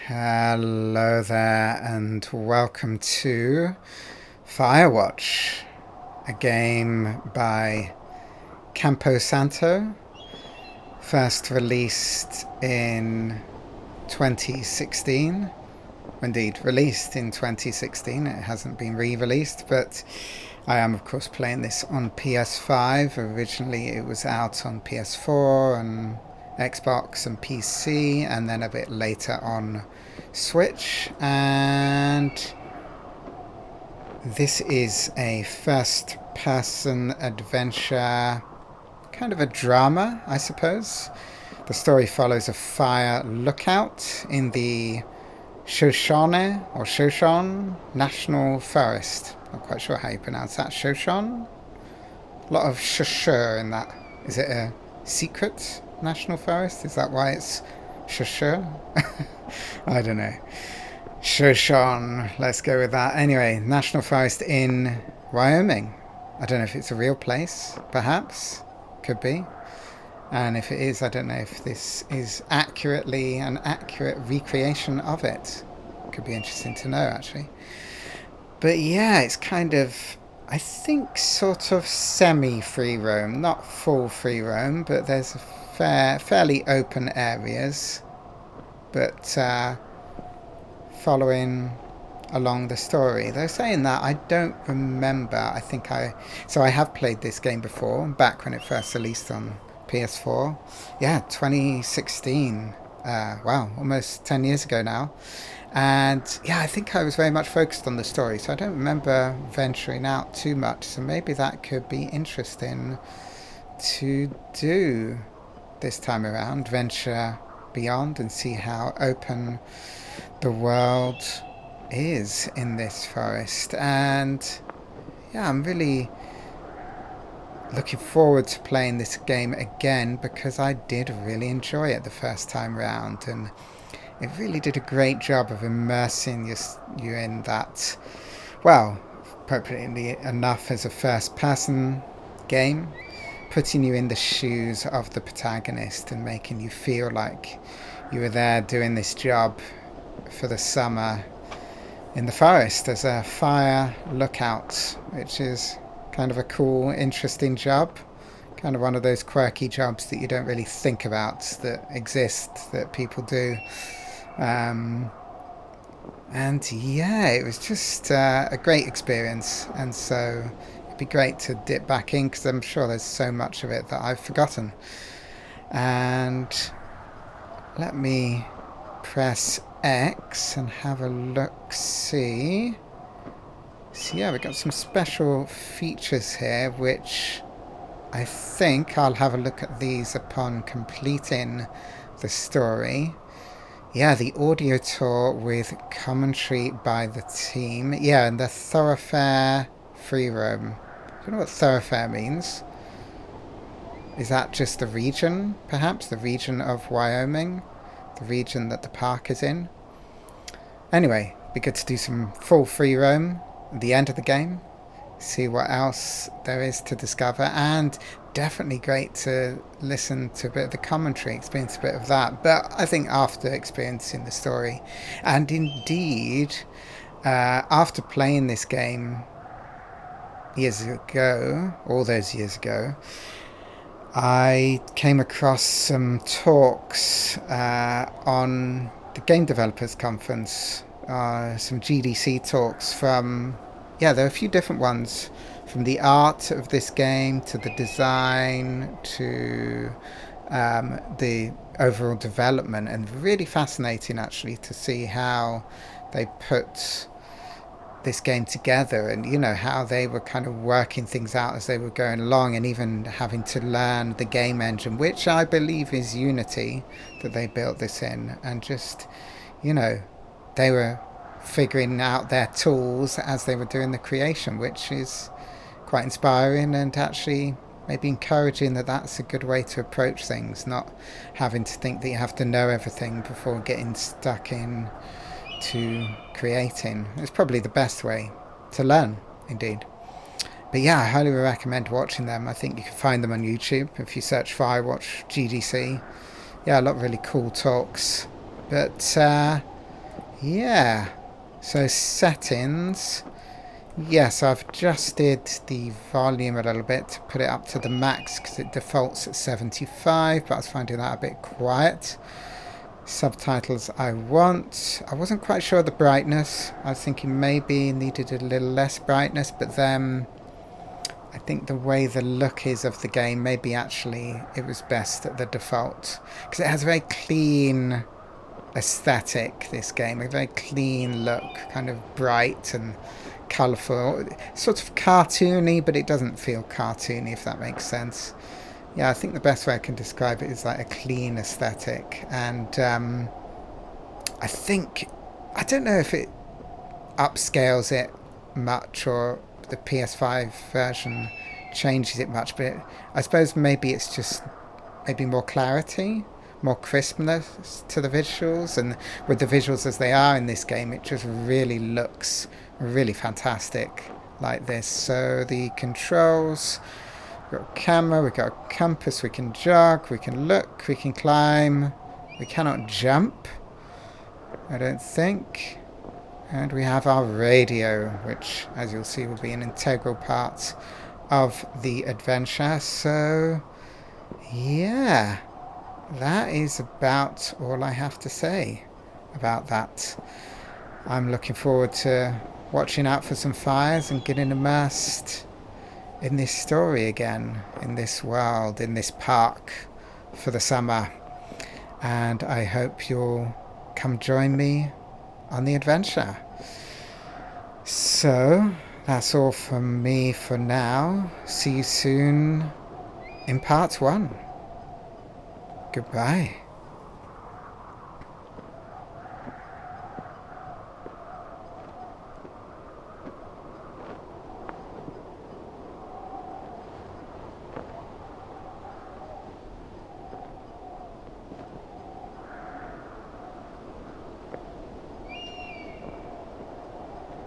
Hello there, and welcome to Firewatch, a game by Campo Santo, first released in 2016. Indeed, released in 2016. It hasn't been re-released, but I am, of course, playing this on PS5. Originally, it was out on PS4 and Xbox and PC, and then a bit later on Switch. And this is a first-person adventure, kind of a drama, I suppose. The story follows a fire lookout in the Shoshone National Forest. Not quite sure how you pronounce that. Shoshone? A lot of shusher in that. Is it a secret national forest? Is that why it's shusher? I don't know. Shoshone. Let's go with that. Anyway, national forest in Wyoming. I don't know if it's a real place. Perhaps. Could be. And if it is, I don't know if this is accurately an accurate recreation of it. Could be interesting to know, actually. But yeah, it's kind of, I think, sort of semi-free roam. Not full free roam, but there's fairly open areas. But following along the story. Though saying that, I don't remember. I have played this game before, back when it first released on PS4. Yeah, 2016. Wow, almost 10 years ago now. And yeah, I think I was very much focused on the story, so I don't remember venturing out too much. So maybe that could be interesting to do this time around. Venture beyond and see how open the world is in this forest. And yeah, I'm really looking forward to playing this game again because I did really enjoy it the first time round, and it really did a great job of immersing you in that, well, appropriately enough as a first-person game, putting you in the shoes of the protagonist and making you feel like you were there doing this job for the summer in the forest as a fire lookout, which is kind of a cool, interesting job. Kind of one of those quirky jobs that you don't really think about that exist, that people do. And yeah, it was just a great experience. And so it'd be great to dip back in because I'm sure there's so much of it that I've forgotten. And let me press X and have a look-see. So yeah, we've got some special features here, which I think I'll have a look at these upon completing the story. Yeah, the audio tour with commentary by the team. Yeah, and the thoroughfare free roam. I don't know what thoroughfare means. Is that just the region, perhaps? The region of Wyoming? The region that the park is in? Anyway, it'd be good to do some full free roam at the end of the game. See what else there is to discover, and definitely great to listen to a bit of the commentary, experience a bit of that. But I think after experiencing the story, and indeed after playing this game years ago, all those years ago, I came across some talks on the Game Developers Conference, some GDC talks from, yeah, there are a few different ones, from the art of this game to the design to the overall development, and really fascinating actually to see how they put this game together, and you know how they were kind of working things out as they were going along, and even having to learn the game engine, which I believe is Unity, that they built this in, and just, you know, they were figuring out their tools as they were doing the creation, which is quite inspiring, and actually maybe encouraging that that's a good way to approach things, not having to think that you have to know everything before getting stuck in to creating. It's probably the best way to learn, indeed. But yeah, I highly recommend watching them. I think you can find them on YouTube if you search Firewatch GDC. Yeah, a lot of really cool talks. But yeah. So settings. Yes, I've adjusted the volume a little bit to put it up to the max because it defaults at 75, but I was finding that a bit quiet. Subtitles I want. I wasn't quite sure of the brightness. I was thinking maybe needed a little less brightness, but then I think the way the look is of the game, maybe actually it was best at the default because it has a very clean aesthetic, this game, a very clean look, kind of bright and colourful, sort of cartoony, but it doesn't feel cartoony, if that makes sense. Yeah, I think the best way I can describe it is like a clean aesthetic. And I think, I don't know if it upscales it much or the PS5 version changes it much, but I suppose maybe it's just maybe more clarity, more crispness to the visuals, and with the visuals as they are in this game, it just really looks really fantastic like this. So the controls, we've got a camera, we've got a compass, we can jog, we can look, we can climb, we cannot jump, I don't think. And we have our radio, which, as you'll see, will be an integral part of the adventure. So yeah, that is about all I have to say about that. I'm looking forward to watching out for some fires and getting immersed in this story again, in this world, in this park for the summer. And I hope you'll come join me on the adventure. So that's all from me for now. See you soon in part 1. Goodbye.